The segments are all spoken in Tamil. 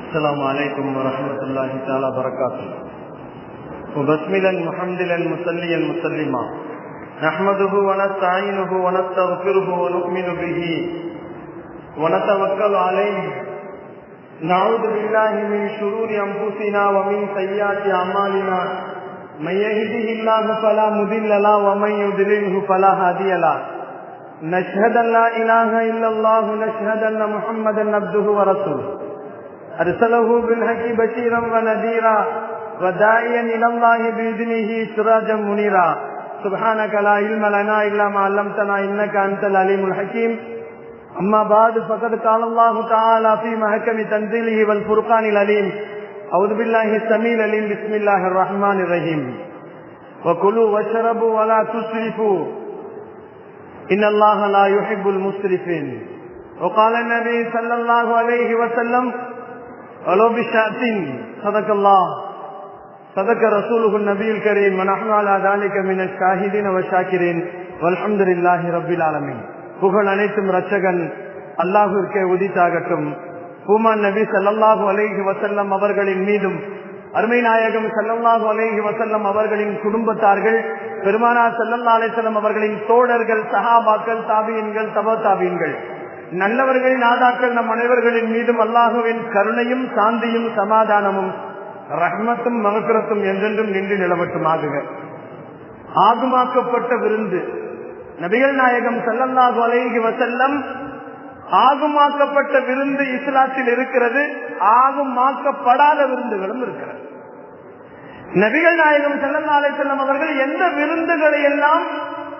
السلام عليكم ورحمة الله تعالى وبركاته. وبسملا محمدا مسليا مسلما نحمده ونستعينه ونستغفره ونؤمن به ونتوكل عليه. نعوذ بالله من شرور أنفسنا ومن سيئات أعمالنا. من يهده الله فلا مضل له ومن يضلله فلا هادي له. نشهد أن لا إله إلا الله نشهد أن محمدا عبده ورسوله أرسله بالحق بشيرا ونذيرا وداعيا إلى الله بإذنه سراجا منيرا. سبحانك لا علم لنا إلا ما علمتنا إنك أنت العليم الحكيم. أما بعد فقد قال الله تعالى في محكم تنزيله والفرقان العليم. أعوذ بالله السميع العليم. بسم الله الرحمن الرحيم. وكلوا واشربوا ولا تسرفوا إن الله لا يحب المسرفين. وقال النبي صلى الله عليه وسلم ولو بشاة صدق الله صدق رسوله النبي الكريم ونحن على ذلك من الشاهدين والشاكرين والحمد لله رب العالمين. புகழ் அனைத்தும் ரட்சகன் அல்லாஹ்விற்கே உரித்தாகட்டும். பூமான் நபி ஸல்லல்லாஹு அலைஹி வஸல்லம் அவர்களின் மீதும் அருமை நாயகம் ஸல்லல்லாஹு அலைஹி வஸல்லம் அவர்களின் குடும்பத்தார்கள், பெருமானார் ஸல்லல்லாஹு அலைஹி வஸல்லம் அவர்களின் தோழர்கள், சஹாபாக்கள், தாபியீன்கள், தபா தாபியீன்கள், நல்லவர்கள், நாதாக்கள் நம் அனைவர்களின் மீதும் அல்லாஹுவின் கருணையும் சாந்தியும் சமாதானமும் ரஹ்மத்தும் மகஃபிரத்தும் என்றென்றும் நின்று நிலவட்டுமாகுக. ஆகுமாக்கப்பட்ட விருந்து நபிகள் நாயகம் ஸல்லல்லாஹு அலைஹி வஸல்லம் ஆகுமாக்கப்பட்ட விருந்து இஸ்லாத்தில் இருக்கிறது. ஆகுமாக்கப்படாத விருந்துகளும் இருக்கிறது. நபிகள் நாயகம் ஸல்லல்லாஹு அலைஹி வஸல்லம் அவர்கள் எந்த விருந்துகளை எல்லாம்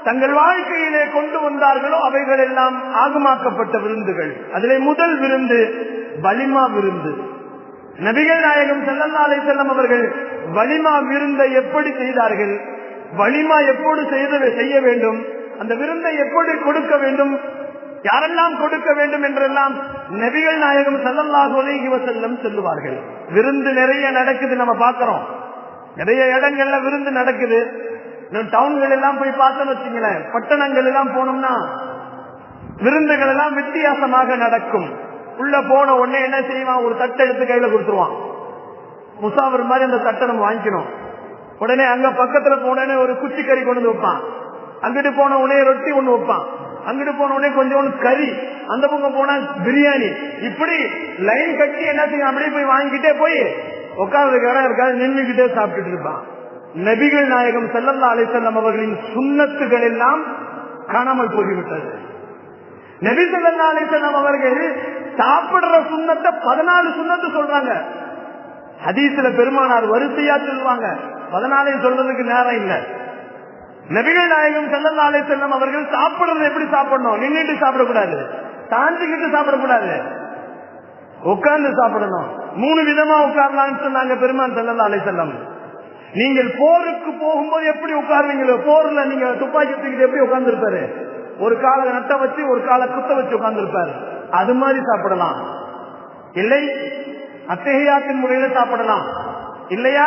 தங்கள் வாழ்க்கையிலே கொண்டு வந்தார்களோ அவைகள் எல்லாம் ஆகுமாக்கப்பட்ட விருந்துகள். அதிலே முதல் விருந்து வலிமா விருந்து. நபிகள் நாயகம் ஸல்லல்லாஹு அலைஹி வஸல்லம் அவர்கள் வலிமா விருந்தை எப்படி செய்தார்கள், வலிமா எப்போது செய்ய வேண்டும், அந்த விருந்தை எப்படி கொடுக்க வேண்டும், யாரெல்லாம் கொடுக்க வேண்டும் என்றெல்லாம் நபிகள் நாயகம் ஸல்லல்லாஹு அலைஹி வஸல்லம் சொல்லுவார்கள். விருந்து நிறைய நடக்குது, நம்ம பார்க்கிறோம். நிறைய இடங்கள்ல விருந்து நடக்குது. டவுன்கள் எல்லாம் போய் பார்த்தோம்னு வச்சுங்களேன், பட்டணங்கள் எல்லாம் போனோம்னா விருந்துகள் எல்லாம் வித்தியாசமாக நடக்கும். உள்ள போன உடனே என்ன செய்வான், ஒரு தட்டை எடுத்து கையில கொடுத்துருவான். முசாஃபிர் மாதிரி அந்த தட்டை நம்ம வாங்கிக்கணும். உடனே அங்க பக்கத்துல போனே ஒரு குச்சி கறி கொண்டு வந்து வைப்பான். அங்கிட்டு போன உடனே ரொட்டி ஒண்ணு வைப்பான். அங்கிட்டு போன உடனே கொஞ்சம் கறி, அந்த பக்கம் போனா பிரியாணி. இப்படி லைன் கட்டி என்ன செய்யும், அப்படியே போய் வாங்கிக்கிட்டே போய் உட்கார்ந்து இடம் இருக்காது, நின்றுகிட்டே சாப்பிட்டுட்டு இருப்பான். நபிகள் நாயகம் ஸல்லல்லாஹு அலைஹி வஸல்லம் அவர்களின் சுன்னத்துகள் எல்லாம் காணாமல் போய்விட்டது. நபி ஸல்லல்லாஹு அலைஹி வஸல்லம் அவர்கள் சாப்பிடுற சுன்னத்தை 14 சுன்னத்து சொல்றாங்க. ஹதீஸ்ல பெருமானார் வரிசையா சொல்லுவாங்க. 14 சொல்றதுக்கு நேரம் இல்ல. நபிகள் நாயகம் ஸல்லல்லாஹு அலைஹி வஸல்லம் அவர்கள் சாப்பிடுறது எப்படி சாப்பிடணும், நின்றுட்டு சாப்பிடக்கூடாது, தாண்டிக்கிட்டு சாப்பிடக்கூடாது, உட்கார்ந்து சாப்பிடணும். 3 விதமா உட்காரலாம்னு சொன்னாங்க பெருமான் ஸல்லல்லாஹு அலைஹி வஸல்லம். நீங்கள் போருக்கு போகும்போது எப்படி உட்காருவீங்களோ, போர்ல நீங்க துப்பாக்கி தூக்கிட்டு எப்படி உட்கார்ந்து இருப்பாரு, ஒரு காலை நட்ட வச்சு ஒரு காலை குத்த வச்சு உட்கார்ந்து இருப்பாரு, அது மாதிரி சாப்பிடலாம். இல்லை அத்தஹியாத்தின் முறையில சாப்பிடலாம். இல்லையா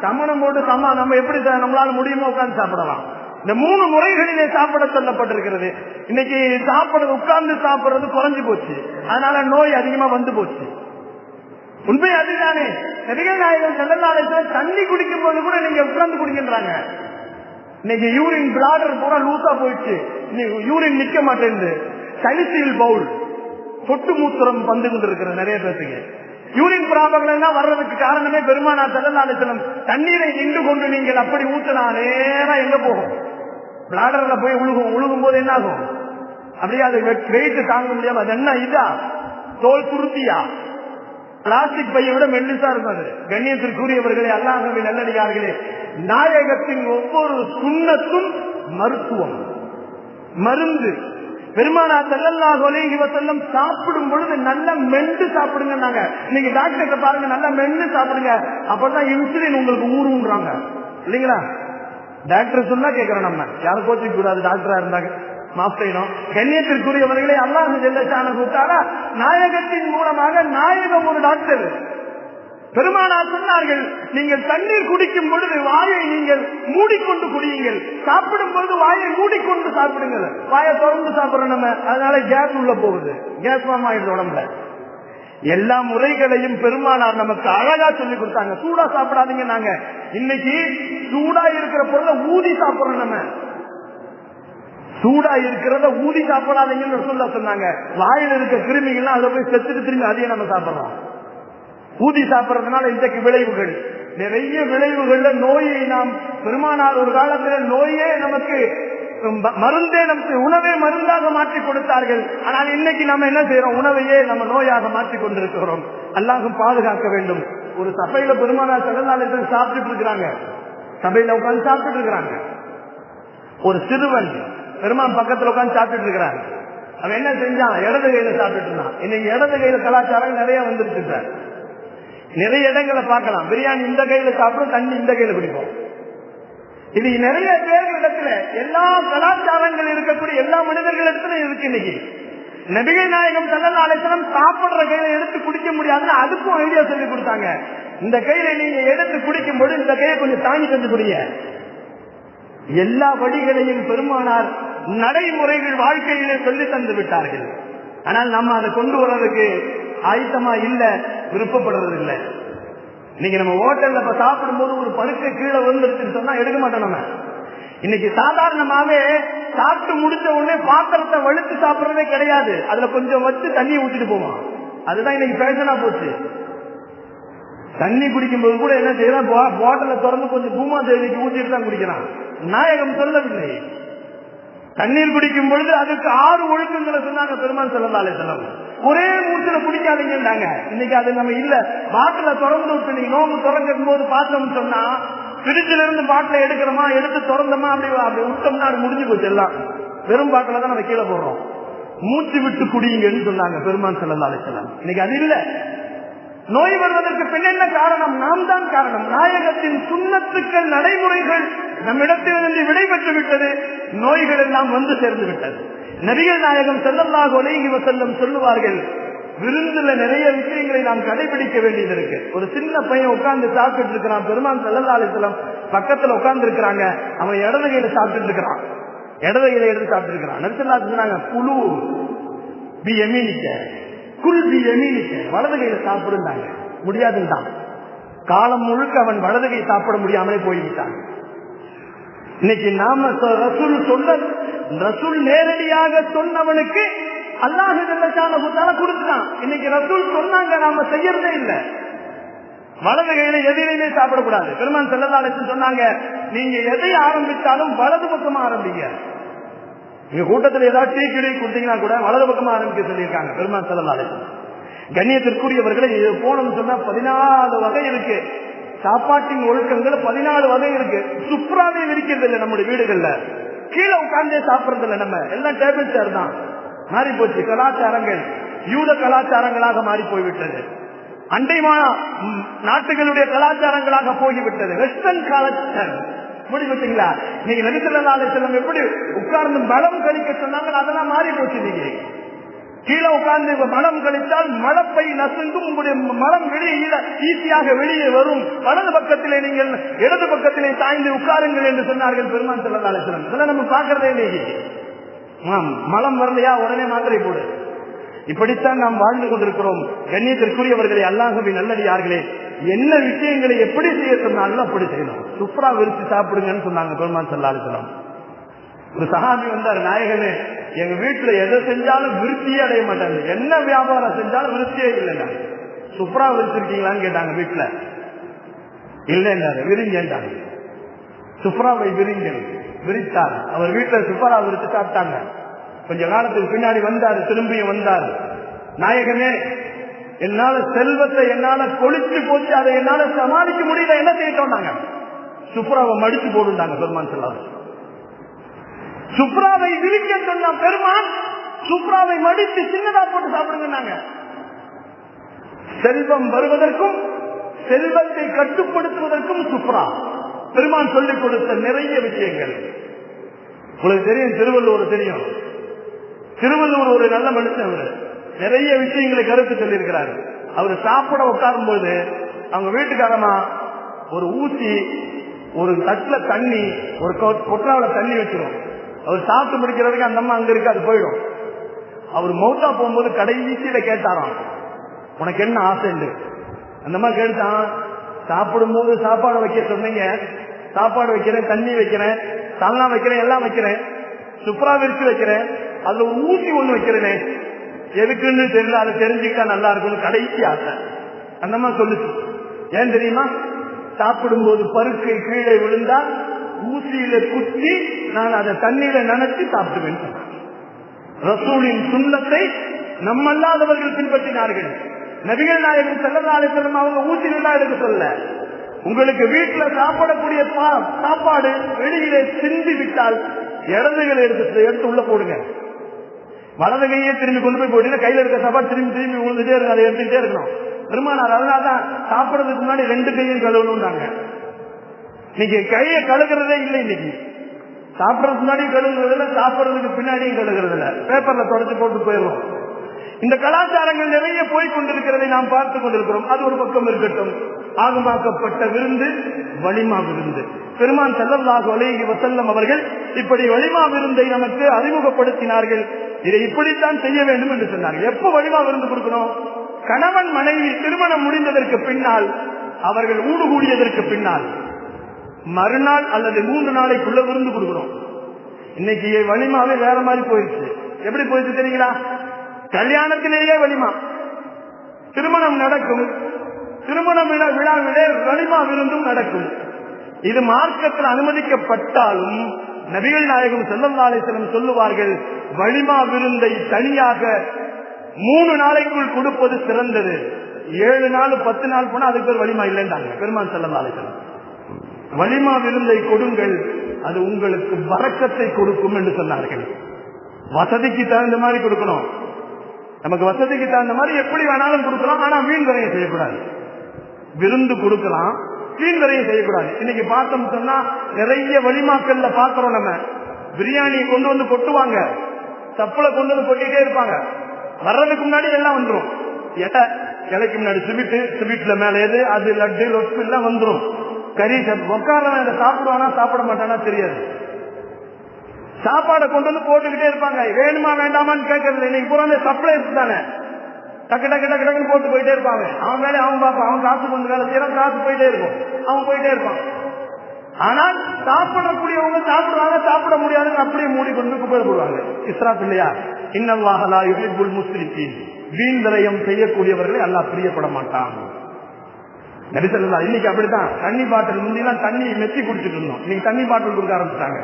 சமணம் போட்டு நம்ம எப்படி நம்மளால முடியுமோ உட்கார்ந்து சாப்பிடலாம். இந்த 3 முறைகளிலே சாப்பிட சொல்லப்பட்டிருக்கிறது. இன்னைக்கு சாப்பிடுறது, உட்கார்ந்து சாப்பிடுறது குறைஞ்சு போச்சு. அதனால நோய் அதிகமா வந்து போச்சு. உண்மை அதுதானே. நபிகள் நாயகம் ஸல்லல்லாஹு அலைஹி வஸல்லம் தண்ணி குடிக்கும் போது கூட நீங்க உட்கார்ந்து குடிக்கின்றாங்க. இன்னைக்கு யூரின் பிளாடர் பூரா லூசா போயிடுச்சு, யூரின் நிக்க மாட்டேங்குது. சலிசீல் பவுல், சொட்டு மூத்திரம் வந்து கொண்டு இருக்கிற நிறைய பேருக்கு யூரின் ப்ராப்ளம் எல்லாம் வர்றதுக்கு காரணமே பெருமானார் ஸல்லல்லாஹு அலைஹி வஸல்லம் தண்ணீரை நின்று கொண்டு நீங்கள் அப்படி ஊத்தினா நேரா எங்க போகும், பிளாடர்ல போய் உழுகும் போது என்ன ஆகும், அப்படியே அது வெயிட் தாங்க முடியாம அது என்ன இதா தோல் துருத்தியா, பிளாஸ்டிக் பையை விட மெல்லிசா இருப்பாரு. கண்ணியத்திற்குரியவர்களே, அல்லாஹ்வின் நல்லடியார்களே, நாயகத்தின் ஒவ்வொரு சுன்னத்தும் மருத்துவம், மருந்து. பெருமானார் ஸல்லல்லாஹு அலைஹி வஸல்லம் சாப்பிடும் பொழுது நல்லா மென்று சாப்பிடுங்க. நீங்க டாக்டர்கிட்ட பாருங்க, நல்லா மென்று சாப்பிடுங்க, அப்பதான் இன்சுலின் உங்களுக்கு ஊறுன்றாங்க இல்லைங்களா. டாக்டர் சொன்னா கேட்கிறோம், நம்ம யாரும் கோச்சிக்க கூடாது. டாக்டரா இருந்தாங்க மாஃப் செய்யணும். கண்ணியத்திற்குரியவர்களே, அல்லாஹ் ஜல்ல ஷானஹு தஆலா நாயகத்தின் மூலமாக, நாயகம் ஒரு டாக்டர். பெருமானார் சொன்னார்கள், நீங்கள் தண்ணீர் குடிக்கும் பொழுது வாயை நீங்கள் மூடிக்கொண்டு குடியுங்கள், சாப்பிடும் பொழுது வாயை மூடிக்கொண்டு சாப்பிடுங்கள். வாயை திறந்து சாப்பிடுறோம் நம்ம, அதனால கேஸ் உள்ள போகுது, கேஸ் ஃபார்ம் ஆயிடுது உடம்புல. எல்லா முறைகளையும் பெருமானார் நமக்கு அழகா சொல்லி கொடுத்தாங்க. சூடா சாப்பிடாதீங்க. நாங்க இன்னைக்கு சூடா இருக்கிற பொருளை ஊதி சாப்பிடுறோம். நம்ம சூடா இருக்கிறத ஊதி சாப்பிடாதீங்கன்னு சொல்ல சொன்னாங்க. வாயில் இருக்க கிருமிகள்லாம் அதை போய் செத்துட்டு திரும்பி அதையே நம்ம சாப்பிடுறோம். ஊதி சாப்பிடுறதுனால இன்றைக்கு விளைவுகள் நிறைய விளைவுகள்ல நோயை நாம் பெருமானார் ஒரு காலத்தில் நோயே நமக்கு மருந்தே நமக்கு உணவே மருந்தாக மாற்றி கொடுத்தார்கள். ஆனால் இன்னைக்கு நம்ம என்ன செய்யறோம்? உணவையே நம்ம நோயாக மாற்றிக் கொண்டிருக்கிறோம். அல்லாஹ்வும் பாதுகாக்க வேண்டும். ஒரு சபையில பெருமானார் ஸல்லல்லாஹு அலைஹி வஸல்லம் சாப்பிட்டு இருக்கிறாங்க. சபையில உட்கார்ந்து சாப்பிட்டு இருக்கிறாங்க. ஒரு சிறுவன் பெருமான் பக்கத்துல உட்கார்ந்து சாப்பிட்டு இருக்கிறாங்க. அவன் என்ன செஞ்சான்? இடது கையில சாப்பிட்டு இருந்தான். இன்னைக்கு இடது கையில கலாச்சாரம் நிறைய வந்துருச்சு சார். நிறைய இடங்களை பார்க்கலாம். பிரியாணி இந்த கையில சாப்பிடும், தண்ணி இந்த கையில குடிப்போம். இது நிறைய பேர் இடத்துல எல்லா கலாச்சாரங்கள் இருக்கக்கூடிய எல்லா மனிதர்களிடத்திலும் இருக்கு. இன்னைக்கு நபிகள் நாயகம் ஸல்லல்லாஹு அலைஹி வஸல்லம் சாப்பிடுற கையில எடுத்து குடிக்க முடியாதுன்னு அதுக்கும் ஐடியா சொல்லி கொடுத்தாங்க. இந்த கையில நீங்க எடுத்து குடிக்கும் போது இந்த கையை கொஞ்சம் தாங்கி தந்து குடிங்க. எல்லா வழிகளையும் பெருமானார் நடைமுறைகள் வாழ்க்கையிலே சொல்லி தந்து விட்டார்கள். ஆனால் நம்ம அதை கொண்டு வர்றதுக்கு ஆயத்தமா இல்ல, விருப்பப்படுறது இல்லை. இன்னைக்கு நம்ம ஹோட்டல்ல சாப்பிடும் போது ஒரு படுக்கை கீழே விழுந்துருச்சுன்னு சொன்னா எடுக்க மாட்டோம். நம்ம இன்னைக்கு சாதாரணமாவே சாப்பிட்டு முடிச்ச உடனே பாத்திரத்தை வலிச்சு சாப்பிடுறதே கிடையாது. அதுல கொஞ்சம் வச்சு தண்ணியை ஊற்றிட்டு போவோம். அதுதான் இன்னைக்கு ஃபேஷனா போச்சு. தண்ணி குடிக்கும் போது கூட என்ன செய்யலாம்? பாட்டில திறந்து கொஞ்சம் பூமா தேவிக்கு ஊற்றிட்டு தான் குடிக்கிறான். நாயகம் சொல்லவில்லை. தண்ணீர் குடிக்கும் பொழுது அதுக்கு 6 ஒழுக்கங்களை சொன்னாங்க பெருமான் ஸல்லல்லாஹு அலைஹி வஸல்லம். ஒரே மூச்சுல குடிக்காதீங்கன்னாங்க. இன்னைக்கு அது நம்ம இல்ல. பாட்டில திறந்து விட்டு நீ நோம்பு திறக்கும் போது பார்த்தோம்னு சொன்னா பிரிட்ஜில இருந்து பாட்டில எடுக்கிறோமா, எடுத்து திறந்தோமா, அப்படி விட்டோம்னா அது முடிஞ்சு போச்சு. எல்லாம் வெறும் பாட்டில தான் நம்ம கீழே போடுறோம். மூச்சு விட்டு குடிங்கன்னு சொன்னாங்க பெருமான் ஸல்லல்லாஹு அலைஹி வஸல்லம். இன்னைக்கு அது இல்ல. நோய் வருவதற்கு பின் என்ன காரணம்? நாம் தான் காரணம். நாயகத்தின் சுன்னத்துக்கள் நடைமுறைகள் நம்மிடத்திலிருந்து விடைபெற்று விட்டது. நோய்கள் எல்லாம் வந்து சேர்ந்து விட்டது. நபிகள் நாயகம் ஸல்லல்லாஹு அலைஹி வஸல்லம் சொல்லுவார்கள், விருந்துல நிறைய விஷயங்களை நாம் கடைபிடிக்க வேண்டியது இருக்கு. ஒரு சின்ன பையன் உட்கார்ந்து சாப்பிட்டு இருக்கிறான். பெருமான் ஸல்லல்லாஹு அலைஹி வஸல்லம் பக்கத்துல உட்கார்ந்து இருக்கிறாங்க. அவன் இடது கையில சாப்பிட்டு இருக்கிறான். இடது கையில எடுத்து சாப்பிட்டு இருக்கிறான். நபி ஸல்லல்லாஹு அலைஹி வஸல்லம் சொன்னாங்க, குலு பி யமீனிக குல் பி யமீனிக, வலது கையில சாப்பிடுந்தாங்க. முடியாதுன்றான். காலம் முழுக்க அவன் வலது கை சாப்பிட முடியாமலே போய்விட்டான். இன்னைக்கு நாம ரசூல் சொன்ன ரசூல் நேரடியாக சொன்னவனுக்கு அல்லாஹ் ஜல்லஷானஹு தஆலா கொடுத்தான். இன்னைக்கு ரசூல் சொன்னாங்க, நாம செய்யறதே இல்லை. வலது கையில எதிரையுமே சாப்பிடக்கூடாது. பெருமான் ஸல்லல்லாஹு அலைஹி வஸல்லம் சொன்னாங்க, நீங்க எதை ஆரம்பித்தாலும் வலது பக்கமா ஆரம்பிங்க. நீங்க கூட்டத்தில் ஏதாவது டீ கிளி கொடுத்தீங்கன்னா கூட வலது பக்கமா ஆரம்பிக்க சொல்லியிருக்காங்க பெருமான் ஸல்லல்லாஹு அலைஹி வஸல்லம். கண்ணியத்திற்குரியவர்களை இது போனோம்னு சொன்னா 14 வகை இருக்கு. சாப்பாட்டின் ஒழுக்கங்கள் 14 வகை இருக்கு. சுப்ராவே இருக்கிறது இல்லை நம்முடைய வீடுகள்ல. கீழே உட்கார்ந்தே சாப்பிடுறது இல்லை. நம்ம எல்லாம் டேபிள் சேர் தான் மாறி போச்சு. கலாச்சாரங்கள் யூத கலாச்சாரங்களாக மாறி போய்விட்டது. அண்டை நாட்டுகளுடைய கலாச்சாரங்களாக போய்விட்டது. வெஸ்டர்ன் கலாச்சாரம் முடிவுட்டீங்களா? நீங்க நபி ஸல்லல்லாஹு அலைஹி வஸல்லம் எப்படி உட்கார்ந்து மலம் கழிக்க சொன்னாங்க, அதெல்லாம் மாறி போச்சு. நீங்க கீழே உட்கார்ந்து மலம் கழித்தால் மலப்பை நசுங்கும். உங்களுடைய மலம் வெளியே ஈஸியாக வெளியே வரும். வலது பக்கத்திலே நீங்கள் இடது பக்கத்திலே சாய்ந்து உட்காருங்கள் என்று சொன்னார்கள் பெருமான் ஸல்லல்லாஹு அலைஹி வஸல்லம். இதெல்லாம் நம்ம பார்க்கறதே இல்லையே. மலம் வரலையா உடனே மாத்திரை போடு. இப்படித்தான் நாம் வாழ்ந்து கொண்டிருக்கிறோம். கண்ணியத்திற்குரியவர்களே, அல்லாஹ்வின் நல்லடியார்களே, என்ன விஷயங்களை எப்படி செய்ய சொன்னாலும் அப்படி செய்யணும். சுப்ரா விரிச்சு சாப்பிடுங்கன்னு சொன்னாங்க பெருமான் ஸல்லல்லாஹு அலைஹி வஸல்லம். ஒரு சஹாபி வந்தார், நாயகமே எங்க வீட்டுல எதை செஞ்சாலும் விருத்தியே அடைய மாட்டாங்க. என்ன வியாபாரம் செஞ்சாலும் விருத்தியே இல்லைங்க. சுப்ரா விரிச்சிருக்கீங்களான்னு கேட்டாங்க. வீட்டுல இல்லைன்னாரு. விரிங்கன்றாங்க. சுப்ராவை விரிங்கள். விரித்தார். அவர் வீட்டுல சுப்ரா விரிச்சு சாப்பிட்டாங்க. கொஞ்ச காலத்துக்கு பின்னாடி வந்தாரு. திரும்பியும் வந்தார். நாயகமே, என்னால செல்வத்தை என்னால கொளிச்சு போச்சு, அதை என்னால சமாளிக்க முடியல, என்ன செய்யட்டோம்னாங்க. சுப்ராவை மடிச்சு போடுந்தாங்க பெருமான் ஸல்லல்லாஹு அலைஹி வஸல்லம். சுப்ராவை விரிக்க சொன்ன பெருமான் சுப்ராவை மடித்து சின்னதா போட்டு சாப்பிடுங்க. செல்வம் வருவதற்கும் செல்வத்தை கட்டுப்படுத்துவதற்கும் சுப்ரா பெருமான் சொல்லிக் கொடுத்த நிறைய விஷயங்கள் உங்களுக்கு தெரியும். திருவள்ளுவர் தெரியும். திருவள்ளுவர் ஒரு நல்ல மனுஷன். நிறைய விஷயங்களை கருத்து சொல்லியிருக்கிறார். அவர் சாப்பிட உட்காரும் போது அவங்க வீட்டுக்காரமா ஒரு ஊசி, ஒரு தட்டுல தண்ணி, ஒரு கொட்டாவில தண்ணி வச்சிரும். அவர் சாப்பிட்டு முடிக்கிறதுக்கு அந்த அம்மா அங்க இருக்கு, அது போயிடும். அவர் மௌத்தா போகும்போது கடைசியில கேட்டாராம், உனக்கு என்ன ஆசை? அந்த மாதிரி கேட்டான். சாப்பிடும் போது சாப்பாடு வைக்க சொன்னீங்க, சாப்பாடு வைக்கிறேன், தண்ணி வைக்கிறேன், சால்னா வைக்கிறேன், எல்லாம் வைக்கிறேன், சுப்ரா விரிச்சு வைக்கிறேன், அதுல ஊசி ஒண்ணு வைக்கிறேனே, எதுக்குன்னு தெரியல, அதை தெரிஞ்சுக்கிட்டா நல்லா இருக்கும்னு கடைசி ஆசை. அந்த மாதிரி சொல்லுச்சு. ஏன் தெரியுமா? சாப்பிடும் போது பருக்கை கீழே விழுந்தா ஊசியில குத்தி நான் அதை தண்ணீரை நனைச்சு சாப்பிடுவேன். ரசூலின் சுன்னத்தை நம்மல்லாதவர்கள் பின்பற்றினார்கள். நபிகள் நாயகம் ஸல்லல்லாஹு அலைஹி வஸல்லம் அவங்க ஊசிலாம் எடுக்க சொல்ல. உங்களுக்கு வீட்டுல சாப்பிடக்கூடிய சாப்பாடு வெளியிலே சிந்தி விட்டால் இடதுகளை எடுத்து உள்ள போடுங்க. வலது கையே திரும்பி கொண்டு போய் போட்டீங்கன்னா கையில இருக்க சாப்பாடு திரும்பி திரும்பி விழுந்துட்டே இருக்கும், அதை எடுத்துக்கிட்டே இருக்கணும். பெருமானார் அதனாலதான் சாப்பிடறதுக்கு முன்னாடி 2 கையும் கழுவணும்னாங்க. இன்னைக்கு கையை கழுகுறதே இல்லை. இன்னைக்கு சாப்பிடறதுக்கு முன்னாடி கழுகுறதுல, சாப்பிடறதுக்கு பின்னாடியும் கழுகுறதுல, பேப்பர்ல தொடச்சு போட்டு போயிடுவோம். இந்த கலாச்சாரங்கள் நிறைய போய் கொண்டிருக்கிறதை நாம் பார்த்து கொண்டிருக்கிறோம். அது ஒரு பக்கம் இருக்கட்டும். ஆகமாக்கப்பட்ட விருந்து வலிமா விருந்து. பெருமான் ஸல்லல்லாஹு அலைஹி வஸல்லம் அவர்கள் இப்படி வலிமா விருந்தை நமக்கு அறிமுகப்படுத்தினார்கள். இதை இப்படித்தான் செய்ய வேண்டும் என்று சொன்னார்கள். எப்ப வலிமா விருந்து கொடுக்கணும்? கணவன் மனைவி திருமணம் முடிந்ததற்கு பின்னால், அவர்கள் ஊடு கூடியதற்கு பின்னால் மறுநாள் அல்லது 3 நாளைக்குள்ள விருந்து கொடுக்கணும். இன்னைக்கு வலிமாவே வேற மாதிரி போயிடுச்சு. எப்படி போயிடுச்சு தெரியுங்களா? கல்யாணத்திலேயே வலிமா, திருமணம் நடக்கும், திருமண விழாவிலே வலிமா விருந்தும் நடக்கும். இது மார்க்கத்தில் அனுமதிக்கப்பட்டாலும் நபிகள் நாயகம் ஸல்லல்லாஹு அலைஹி வஸல்லம் சொல்லுவார்கள், வலிமா விருந்தை தனியாக 3 நாளைக்குள் கொடுப்பது சிறந்தது. 7 நாள் 10 நாள் போனா அதுக்கு பேர் வலிமா இல்லைன்றாங்க பெருமான் ஸல்லல்லாஹு அலைஹி வஸல்லம். வலிமா விருந்தை கொடுங்கள், அது உங்களுக்கு பரக்கத்தை கொடுக்கும் என்று சொன்னார்கள். வசதிக்கு தகுந்த மாதிரி கொடுக்கணும். நமக்கு வசதிக்கு தகுந்த மாதிரி எப்படி வேணாலும் கொடுக்கலாம். ஆனா வீண் விரயம் செய்யக்கூடாது. விருந்து கொடுக்கலாம், வீண் விரயம் செய்யக்கூடாது. இன்னைக்கு பார்த்தோம் சொன்னா நிறைய வலிமாக்கள்ல பாக்குறோம். நம்ம பிரியாணியை கொண்டு வந்து கொட்டுவாங்க, சப்பலை கொண்டு வந்து கொட்டிட்டே இருப்பாங்க. வர்றதுக்கு முன்னாடி எல்லாம் வந்துடும். இலைக்கு முன்னாடி ஸ்வீட்ல மேல எது அது லட்டு லொட்டு எல்லாம் வந்துடும். கறி உட்கார சாப்பிடுவானா சாப்பிட மாட்டானா தெரியாது. சாப்பாடை கொண்டு வந்து போட்டுக்கிட்டே இருப்பாங்க. வேணுமா வேண்டாமான்னு கேட்கறது. இன்னைக்கு பூரா சப்ளை தானே, டக்கு டக்கு டக்கு டக்குன்னு போட்டு போயிட்டே இருப்பாங்க. அவன் வேலை அவன் பார்ப்பான். அவன் காசு கொண்டு வேலை செய்யறான், காசு போயிட்டே இருக்கும், அவன் போயிட்டே இருப்பான். ஆனால் சாப்பிடக்கூடியவங்க சாப்பிடுவாங்க, சாப்பிட முடியாதுன்னு அப்படியே மூடி கொண்டு போயிடுவாங்க. இஸ்ராப் இல்லையா? இன்னல்லாஹ லா யுஹிப்புல் முஸ்ரிஃபீன். வீண் விரயம் செய்யக்கூடியவர்களை அல்லாஹ் பிரியப்பட மாட்டான். நபி ஸல்லல்லாஹு. இன்னைக்கு அப்படித்தான். தண்ணி பாட்டில் முந்திலாம் தண்ணி மெத்தி குடிச்சிட்டு இருந்தோம். இன்னைக்கு தண்ணி பாட்டில் கொடுக்க ஆரம்பிச்சிட்டாங்க.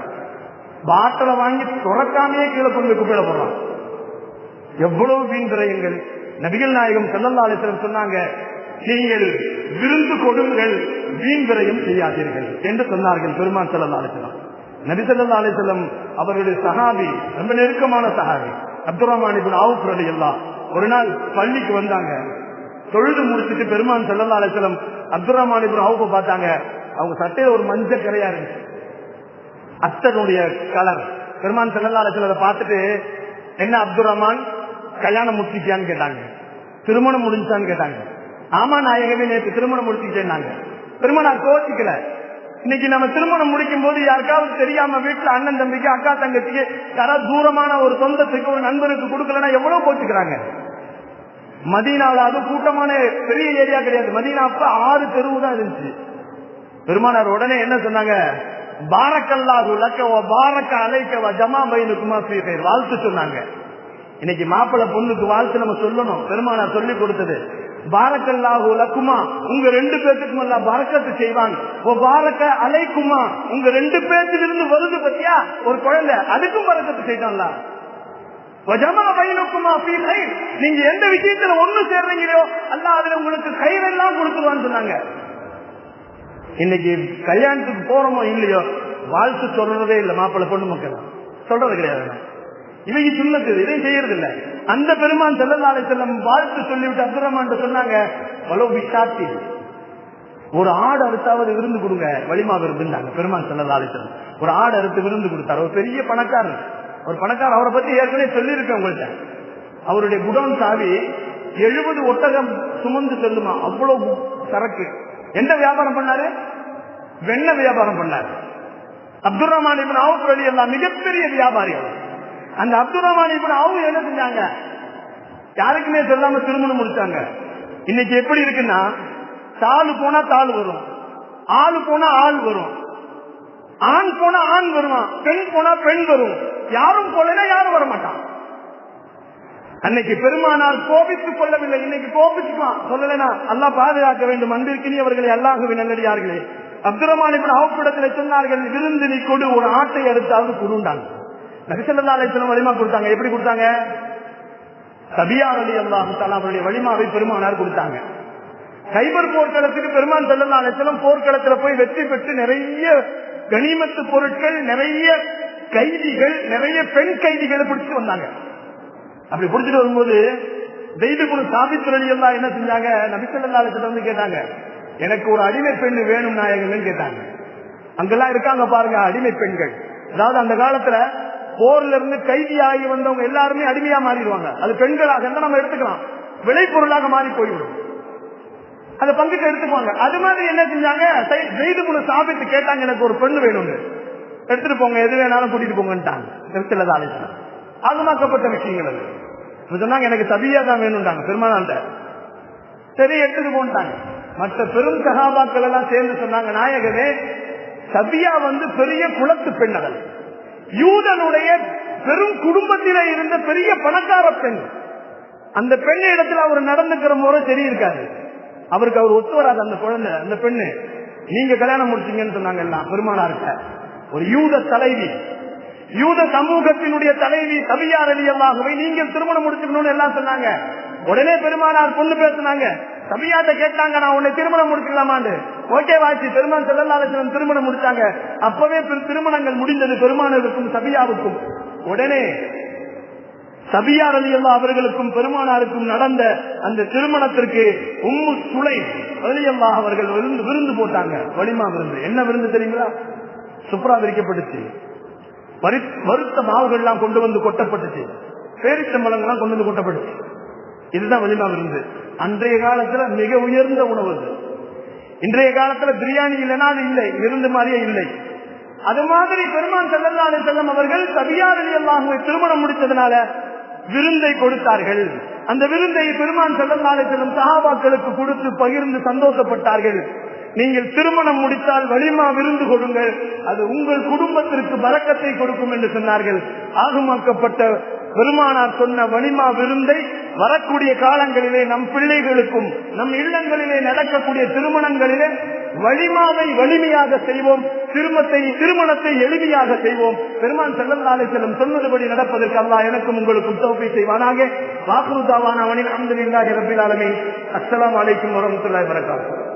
பாட்டில வாங்கி துறக்காமையே கீழே கொண்டு குப்பையில போடுறான். எவ்வளவு வீண் விரயங்கள். நபிகள் நாயகம் ஸல்லல்லாஹு அலைஹி வஸல்லம் சொன்னாங்க, நீங்கள் விருந்து கொடுங்கள், வீண் விரயம் செய்யாதீர்கள் என்று சொன்னார்கள் பெருமான் ஸல்லல்லாஹு அலைஹி வஸல்லம். நபி ஸல்லல்லாஹு அலைஹி வஸல்லம் அவருடைய சஹாபி, ரொம்ப நெருக்கமான சஹாபி அப்துர்ரஹ்மான் இப்னு அவுஃப் ரலியல்லாஹு ஒரு நாள் பள்ளிக்கு வந்தாங்க. தொழுது முடிச்சுட்டு பெருமான் ஸல்லல்லாஹு அலைஹி வஸல்லம் அப்துர்ரஹ்மான் இப்னு அவுஃப் பார்த்தாங்க. அவங்க சட்டையில ஒரு மஞ்சள் கரையா இருந்துச்சு, அத்தனுடைய கலர். பெருமான் ஸல்லல்லாஹு அலைஹி வஸல்லம் பார்த்துட்டு, என்ன அப்துர்ரஹ்மான் கல்யாணம் முடிச்சிட்டியான்னு கேட்டாங்க. திருமணம் முடிஞ்சான்னு கேட்டாங்க. ஆமா நாயகமே, நேற்று திருமணம் முடிச்சுட்டேன்னாங்க. பெருமானார் கோச்சிக்கல. இன்னைக்கு நம்ம திருமணம் முடிக்கும் போது யாருக்காவது தெரியாம வீட்டுல அண்ணன் தம்பிக்கு, அக்கா தங்கச்சிக்கு, யாராவது தூரமான ஒரு சொந்தத்துக்கு, ஒரு நண்பருக்கு கொடுக்கலன்னா எவ்வளவு கோச்சுக்கிறாங்க. மதீனாவில் அது கூட்டமான பெரிய ஏரியா கிடையாது. மதீனாவுக்கு 6 தெருவு தான் இருந்துச்சு. பெருமானார் உடனே என்ன சொன்னாங்க? பாரக்கல்லாஹு லக்க வ பாரக்க அலைக்க வ ஜமா பைனகுமா ஃபீ கைர். வாழ்த்து சொன்னாங்க. இன்னைக்கு மாப்பிள்ளை பொண்ணுக்கு வாழ்த்து நம்ம சொல்லணும். பெருமானார் சொல்லி கொடுத்தது பாரக்கல்லாஹு லக்குமா, உங்க 2 பேத்துக்கும் எல்லாம் பரக்கத்து செய்வான். ஓ பாரக்க அலைக்குமா, உங்க 2 பேத்திலிருந்து வருது பத்தியா ஒரு குழந்தை, அதுக்கும் பரக்கத்து செய்வான்ல. வஜமா பைனகுமா ஃபீ கைர். நீங்க எந்த விஷயத்துல ஒண்ணு சேர்றீங்களோ அல்லாஹ் அதுல உங்களுக்கு கைரெல்லாம் கொடுத்துருவான்னு சொன்னாங்க. இன்னைக்கு கல்யாணத்துக்கு போறோமோ இல்லையோ வாழ்த்து சொல்றதே இல்லை. மாப்பிள்ளை பொண்ணு மக்கள் சொல்றது கிடையாது. இவங்க சுன்னத்து, இதையும் செய்யறது இல்லை. அந்த பெருமான் ஸல்லல்லாஹு அலைஹி வஸல்லம் வாழ்த்து சொல்லிவிட்டு அப்துர்ரஹ்மான் சொன்னாங்க, வலோ பிஷாத்தி, ஒரு ஆடு அறுத்தாவது விருந்து கொடுங்க, வலிமா விருந்துட்டாங்க பெருமான் ஸல்லல்லாஹு அலைஹி வஸல்லம். ஒரு ஆடு அறுத்து விருந்து கொடுத்தாரு. ஒரு பெரிய பணக்காரர், ஒரு பணக்காரர். அவரை பத்தி ஏற்கனவே சொல்லியிருக்கேன் உங்கள்கிட்ட. அவருடைய குடோன் சாவி 70 ஒட்டகம் சுமந்து செல்லுமா, அவ்வளவு சரக்கு. எந்த வியாபாரம் பண்ணாரு? வெண்ணெய் வியாபாரம் பண்ணாரு. அப்துர்ரஹ்மான் இப்னு அவுஃப் ரலியல்லாஹு மிகப்பெரிய வியாபாரி. அந்த அப்துர்ரஹ்மான் இப்னு அவுஃப் என்ன செஞ்சாங்க? யாருக்குமே சொல்லாம திருமணம் முடிச்சாங்க. இன்னைக்கு எப்படி இருக்குன்னா, தாளு போனா தாள் வரும், ஆளு போனா ஆள் வரும், ஆண் போனா ஆண் வருவான், பெண் போனா பெண் வரும். யாரும் போலனா யாரும் வர மாட்டான். அன்னைக்கு பெருமானார் கோபித்துக் கொள்ளவில்லை, இன்னைக்கு கோபிச்சுக்கலாம். சொல்லலைனா அல்லாஹ் பாதுகாக்க வேண்டும். அன்பிற்கினி அவர்களை அல்லாஹ்வின் நல்லடியார்களே, அப்துர்ரஹ்மான் இப்னு அவுஃப் இடத்துல சொன்னார்கள், விருந்து நீ கொடு, ஒரு ஆட்டை எடுத்தாவது குருண்டாங்க. நபி ஸல்லல்லாஹு அலைஹி வஸல்லம் வலிமா கொடுத்தாங்க. எப்படி கொடுத்தாங்க? சபியா ரலியல்லாஹு தஆலா அவருடைய வலிமாவை பெருமானார் கொடுத்தாங்க. கைபர் போர்க்களத்துக்கு பெருமான் ஸல்லல்லாஹு அலைஹி வஸல்லம் போர்க்களத்துல போய் வெற்றி பெற்று நிறைய கனிமத்து பொருட்கள், நிறைய கைதிகள், நிறைய பெண் கைதிகளை பிடிச்சிட்டு வந்தாங்க. அப்படி பிடிச்சிட்டு வரும்போது ஸைத் இப்னு சாபித் ரலியல்லாஹு என்ன செஞ்சாங்க, நபி ஸல்லல்லாஹு அலைஹி வஸல்லம் கேட்டாங்க, எனக்கு ஒரு அடிமை பெண் வேணும் நாயகமே கேட்டாங்க. அங்கெல்லாம் இருக்காங்க பாருங்க அடிமை பெண்கள். அதாவது அந்த காலத்துல போர்ல இருந்து கைதியாகி வந்தவங்க எல்லாருமே அடிமையா மாறிடுவாங்க. அது பெண்களாக இருந்தா நம்ம எடுத்துக்கலாம், விளைபொருளாக மாறி போய்விடும், அதை பங்குக்கு எடுத்துக்குவாங்க. அது மாதிரி என்ன செஞ்சாங்க, ஸைத் இப்னு சாபித் கேட்டாங்க, எனக்கு ஒரு பெண் வேணும்னு, எடுத்துட்டு போங்க, எது வேணாலும் கூட்டிட்டு போங்கன்ட்டாங்க. ஆகமாக்கப்பட்ட விஷயங்கள் அது சொன்னாங்க, எனக்கு சபியா தான் வேணும்ட்டாங்க பெருமானாண்ட. சரி எடுத்துட்டு போன்ட்டாங்க. மற்ற பெரும் சஹாபாக்கள் எல்லாம் சேர்ந்து சொன்னாங்க, நாயகமே சபியா பெரிய குலத்து பெண்ணகள், யூதனுடைய பெரும் குடும்பத்திலே இருந்த பெரிய பணக்கார பெண். அந்த பெண் இடத்துல அவர் நடந்துக்கிற முறை சரி இருக்காது, அவருக்கு அவர் ஒத்து வராது. அந்த குழந்தை, அந்த பெண்ணு நீங்க கல்யாணம் முடிச்சீங்கன்னு சொன்னாங்க எல்லாம் பெருமானார்கிட்ட. ஒரு யூத தலைவி, யூத சமூகத்தினுடைய தலைவி சபியா ரலியல்லாஹுவை நீங்க திருமணம் முடிச்சுக்கணும்னு எல்லாம் சொன்னாங்க. உடனே பெருமானார் பொண்ணு பேசினாங்க, சபியாட்ட கேட்டாங்க, நான் உன்னை திருமணம் முடிச்சுக்கலாமான்னு. ஓகே வாசி, பெருமான் ஸல்லல்லாஹு அலைஹி வஸல்லம் திருமணம் முடிச்சாங்க. அப்பவே திருமணங்கள் முடிந்தது பெருமானாருக்கும் சபியாவுக்கும். உடனே சபியா ரலியல்லாஹு அவர்களுக்கும் பெருமானாருக்கும் நடந்த அந்த திருமணத்திற்கு உம்மு சுலைம் ரலியல்லாஹு அவர்கள் விருந்து போட்டாங்க, வலிமா விருந்து. என்ன விருந்து தெரியுங்களா? சுப்ரா விரிக்கப்பட்டுச்சு, வறுத்த மாவுகள்லாம் கொண்டு வந்து கொட்டப்பட்டுச்சு, பேரிச்சம்பழங்கள்லாம் கொண்டு வந்து கொட்டப்பட்டுச்சு. இதுதான் வலிமா விருந்து. அன்றைய காலத்துல மிக உயர்ந்த உணவு. இன்றைய காலத்துல பிரியாணி இல்லைன்னா அது இல்லை, விருந்து மாதிரியே இல்லை. அது மாதிரி பெருமான் ஸல்லல்லாஹு அலைஹி வஸல்லம் அவர்கள் சபியா ரலியல்லாஹுவை திருமணம் முடித்ததனால விருந்தை கொடுத்தார்கள். அந்த விருந்தை பெருமான் ஸல்லல்லாஹு அலைஹி வஸல்லம் சஹாபாக்களுக்கு கொடுத்து பகிர்ந்து சந்தோஷப்பட்டார்கள். நீங்கள் திருமணம் முடித்தால் வலிமா விருந்து கொடுங்கள், அது உங்கள் குடும்பத்திற்கு பரக்கத்தை கொடுக்கும் என்று சொன்னார்கள். ஆகமாக்கப்பட்ட பெருமானார் சொன்ன வலிமா விருந்தை வரக்கூடிய காலங்களிலே நம் பிள்ளைகளுக்கும் நம் இல்லங்களிலே நடக்கக்கூடிய திருமணங்களிலே வலிமாவை வலிமையாக செய்வோம், திருமணத்தை எளிமையாக செய்வோம். பெருமான் ஸல்லல்லாஹு அலைஹி வஸல்லம் சொன்னதுபடி நடப்பதற்கு அல்லாஹ் எனக்கும் உங்களுக்கும் தௌஃபீக் செய்வானாக. வாக்ரு தாவானா அல்ஹம்துலில்லாஹி ரப்பில் ஆலமீன். அஸ்ஸலாமு அலைக்கும் வரஹ்மத்துல்லாஹி வபரகாத்துஹு.